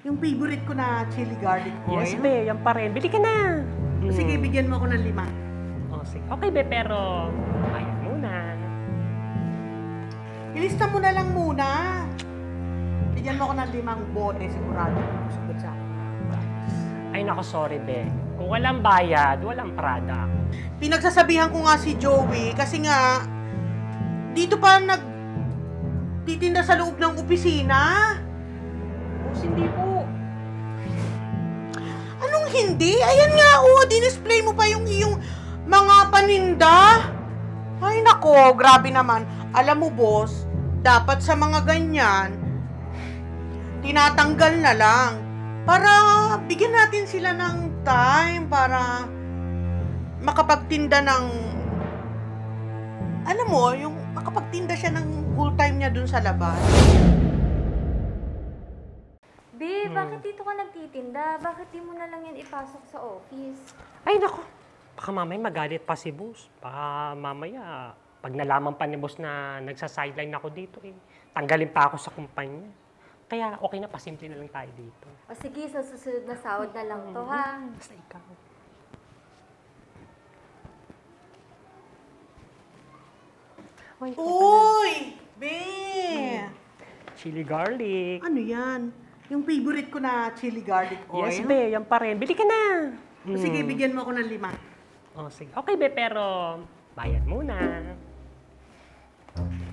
Yung favorite ko na chili garlic oil. Yes, be. Yan pa rin. Bili ka na. Sige, bigyan mo ako ng 5. Oh, sige. Okay, be. Pero, bayad muna. Ilista mo na lang muna. Bigyan mo ako ng 5 bote, sigurado. Sagot sa akin. Ay, nako, sorry, be. Kung walang bayad, walang product. Pinagsasabihan ko nga si Joey kasi nga, dito pa nagtitinda sa loob ng opisina. Boss, hindi po. Anong hindi? Ayan nga, dinisplay mo pa yung iyong mga paninda. Ay nako, grabe naman. Alam mo, boss, dapat sa mga ganyan, tinatanggal na lang. Para bigyan natin sila ng time para makapagtinda ng, alam mo, yung makapagtinda siya ng full time niya dun sa labas. Be, bakit dito ka nagtitinda? Bakit di mo na lang yan ipasok sa office? Ay, nako. Baka mamaya magalit pa si boss. Baka mamaya, pag nalaman pa ni boss na nagsa-sideline ako dito, tanggalin pa ako sa kumpanya. Kaya okay na, pasimple na lang tayo dito. O sige, sa susunod na sahod na lang to, ha? Basta ikaw. Uy! Be! Chili garlic. Ano yan? Yung favorite ko na chili garlic oil. Yes, be. Yan pa rin. Bili ka na. Sige, bigyan mo ako ng 5. Oh, sige. Okay, be. Pero, bayad muna.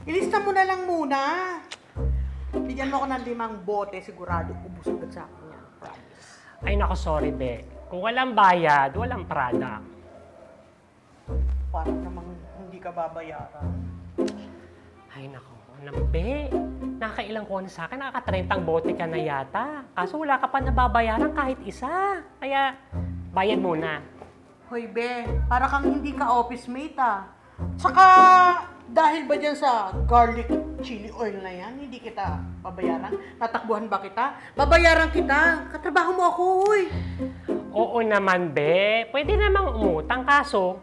Ilista mo na lang muna. Bigyan mo ako ng 5 bote, sigurado ubus agad sa akin yan. Promise. Ay, nako, sorry, be. Kung walang bayad, walang product. Parang namang hindi ka babayaran. Ay, nako. Be, nakakailang ko na sa akin. Nakaka-30 bote ka na yata. Kaso wala ka pa nababayaran kahit isa. Kaya, bayad muna. Hoy, Be, para kang hindi ka office mate, ah. Tsaka, dahil ba dyan sa garlic chili oil na yan, hindi kita babayaran? Natakbuhan ba kita? Babayaran kita. Katrabaho mo ako, hoy. Oo naman, be. Pwede namang umutang. Kaso,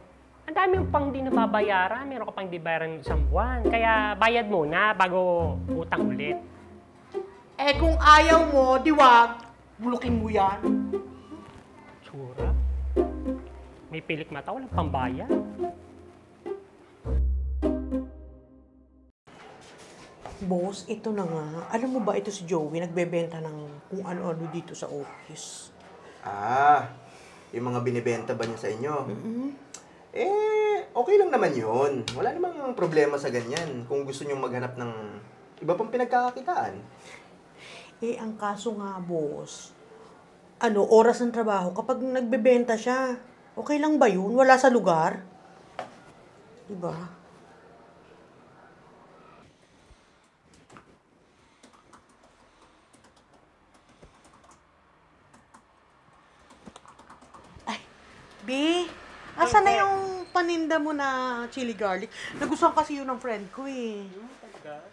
ang dami yung pang di nababayaran. Meron ka pang di bayaran isang buwan. Kaya bayad muna bago utang ulit. Eh, kung ayaw mo, diwag, bulukin mo yan. Tsura. May pilik mata, walang pambayad. Boss, ito na nga. Alam mo ba ito si Joey, nagbebenta ng kung ano-ano dito sa office. Yung mga binibenta ba niya sa inyo? Okay lang naman yun. Wala namang problema sa ganyan kung gusto niyong maghanap ng iba pang pinagkakakitaan. Eh, ang kaso nga, boss, oras ng trabaho kapag nagbebenta siya. Okay lang ba yun? Wala sa lugar? Diba? Ay, B, asan na yung paninda mo na chili garlic? Nagustuhan kasi yun ng friend ko eh. Talaga?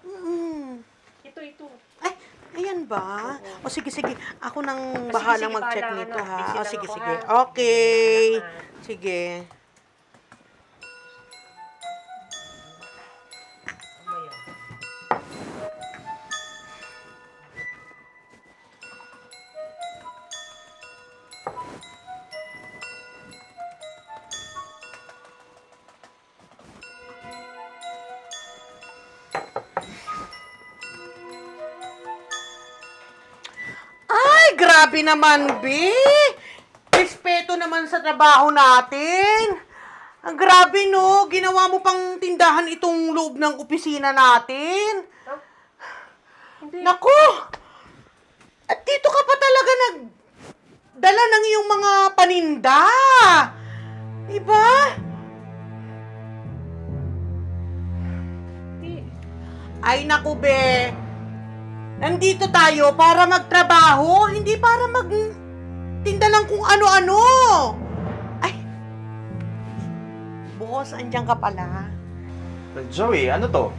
Ito. Ay, ayan ba? O sige. Ako nang Sige, bahalang sige, mag-check bahala nito na. ha. Busy O lang sige. ako, ha? Okay. Salamat. Sige. Ay, grabe naman, B. Respeto naman sa trabaho natin. Ang grabe, no? Ginawa mo pang tindahan itong loob ng opisina natin. Naku! At dito ka pa talaga nagdala ng iyong mga paninda. Diba? Ay, naku, be. Nandito tayo para magtrabaho, hindi para magtinda lang kung ano-ano. Ay, boss, andyan ka pala. Joey, ano to?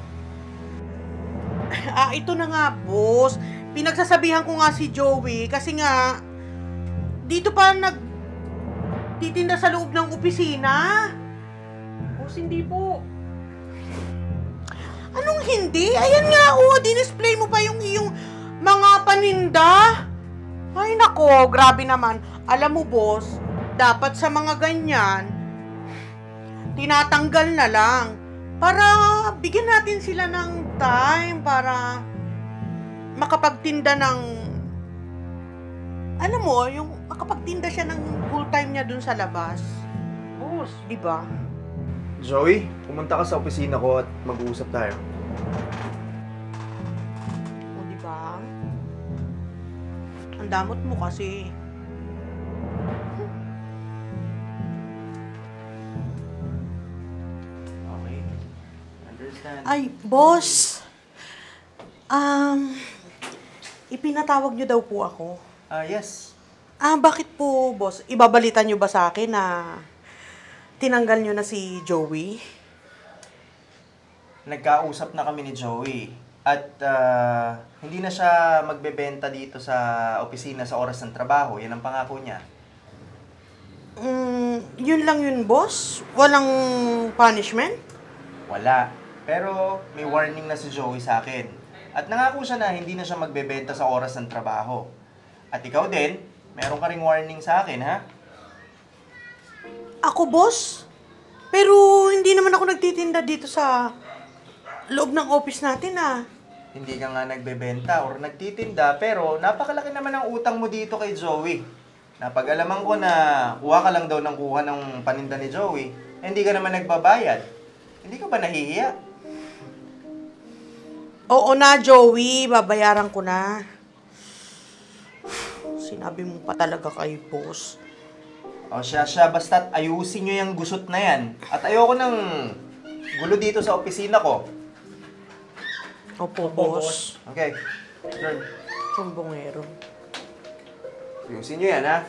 Ito na nga, boss. Pinagsasabihan ko nga si Joey kasi nga, dito pa nagtitinda sa loob ng opisina. Boss, hindi po. Anong hindi? Ayan nga, dinisplay mo pa yung iyong mga paninda. Nako, grabe naman. Alam mo, boss, dapat sa mga ganyan, tinatanggal na lang. Para bigyan natin sila ng time para makapagtinda ng, alam mo, yung makapagtinda siya ng full time niya dun sa labas. Boss, Di ba? Joey, pumunta ka sa opisina ko at mag-uusap tayo. O, di ba? Ang damot mo kasi. Okay. Understand. Ay, boss. Ipinatawag niyo daw po ako. Yes. Bakit po, boss? Ibabalitan niyo ba sa akin na tinanggal niyo na si Joey? Nagkausap na kami ni Joey. At hindi na siya magbebenta dito sa opisina sa oras ng trabaho. Yan ang pangako niya. Yun lang yun, boss? Walang punishment? Wala. Pero may warning na si Joey sa akin. At nangako siya na hindi na siya magbebenta sa oras ng trabaho. At ikaw din, meron ka ring warning sa akin, ha? Ako, boss? Pero hindi naman ako nagtitinda dito sa loob ng office natin, Hindi ka nga nagbebenta or nagtitinda, pero napakalaki naman ang utang mo dito kay Joey. Napag-alaman ko na kuha ka lang daw ng kuha ng paninda ni Joey, hindi ka naman nagbabayad. Hindi ka ba nahihiya? Oo na, Joey. Babayaran ko na. Sinabi mo pa talaga kay boss. O siya, basta't ayusin nyo yung gusot na yan. At ayoko ng gulo dito sa opisina ko. Opo, boss. Okay, turn. Sumbongero. Ayusin nyo yan, ha?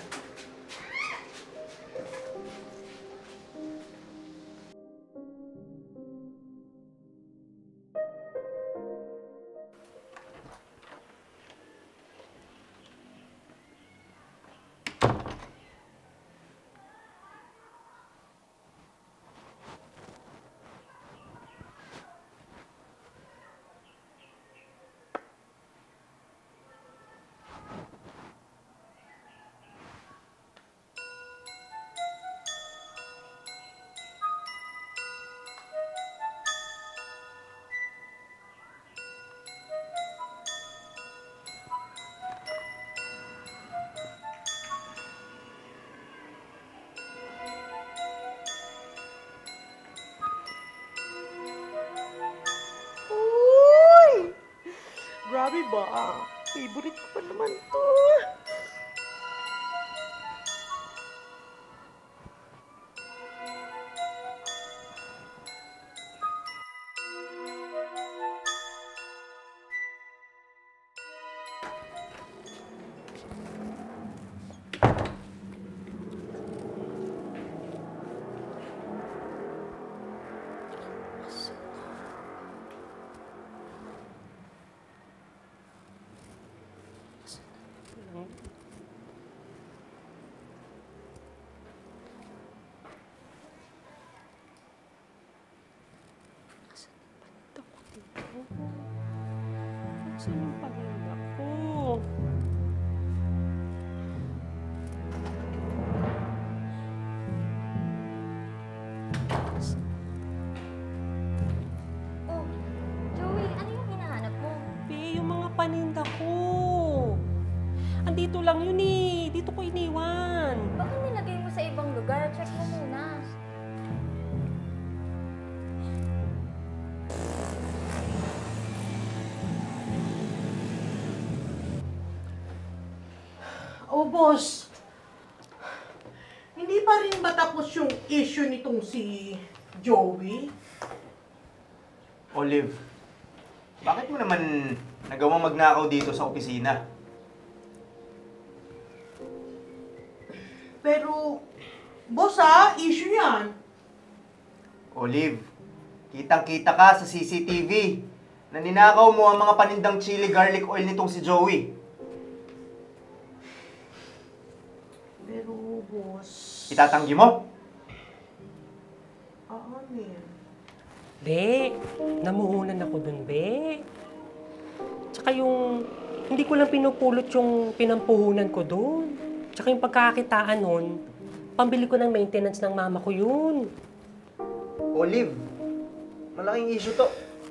Uy! Grabe ba? Favorite ko pa naman to. saan yung paninda ko? Oh, Joey, ano yung hinahanap mo? Yung mga paninda ko. Andito lang yun eh. Dito ko iniwan. Baka nilagay mo sa ibang lugar. Check mo muna. Oh, boss. Hindi pa rin ba tapos yung issue nitong si Joey? Olive, bakit mo naman nagawang magnakaw dito sa opisina? Pero, boss issue yan. Olive, kitang-kita ka sa CCTV na ninakaw mo ang mga panindang chili garlic oil nitong si Joey. Pero, boss... Itatanggi mo? Amen. Be, namuhunan ako dun, be. Tsaka yung Hindi ko lang pinupulot yung pinampuhunan ko doon. Tsaka yung pagkakakitaan nun, pambili ko ng maintenance ng mama ko yun. Olive, malaking issue to.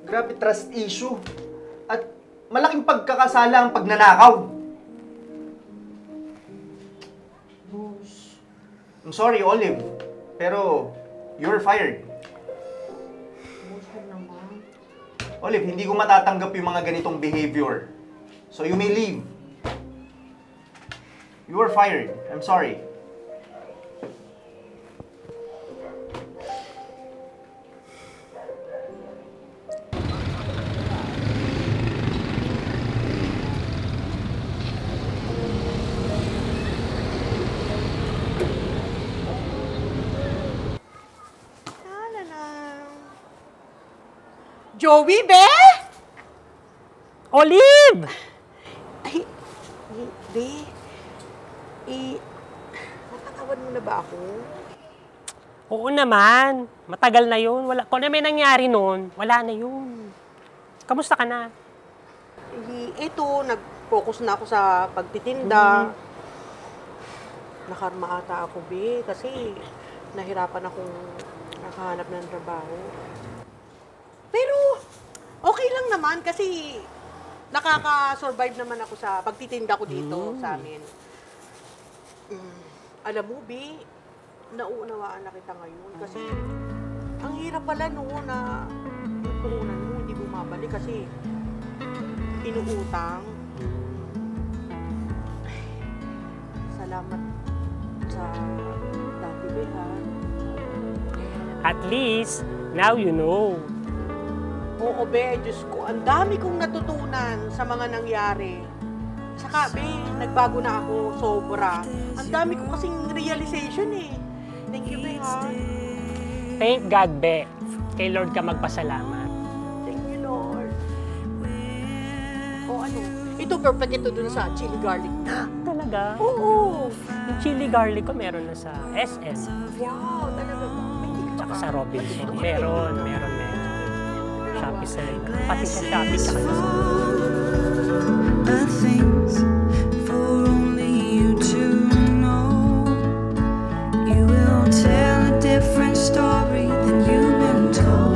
Grabe, trust issue. At malaking pagkakasala ang pagnanakaw. I'm sorry, Olive, pero you're fired. Olive, hindi ko matatanggap yung mga ganitong behavior. So you may leave. You are fired. I'm sorry. Joey, be? Olive! Ay, be. Napatawad mo na ba ako? Oo naman. Matagal na yun. Kung ano may nangyari nun, wala na yun. Kamusta ka na? Eto, nag-focus na ako sa pagtitinda. Nakarma ata ako, be, kasi nahirapan akong nakahanap ng trabaho. Pero, okay lang naman kasi nakaka-survive naman ako sa pagtitinda ko dito sa amin. Alam mo, be, nauunawaan na kita ngayon kasi ang hirap pala noon na yung puhunan mo hindi bumabalik kasi inuutang. Ay, salamat sa dati, be, ha? At least, now you know. Oo, be, Diyos ko, ang dami kong natutunan sa mga nangyari. Saka, be, nagbago na ako, sobra. Ang dami ko kasing realization eh. Thank you, be, ha? Thank God, Be. Kay Lord ka magpasalamat. Thank you, Lord. O ano, ito perfect ito dun sa chili garlic. Talaga? Oo! Yung chili garlic ko meron na sa SM. Wow, talaga ba? May hindi ka Tsaka ba? sa Robinson. Meron. Shopee sa pati sa Shopee tsaka sa The things for only you to know. You will tell a different story than you've been told.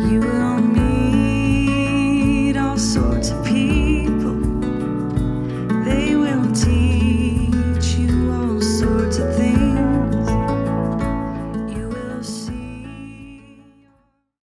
You will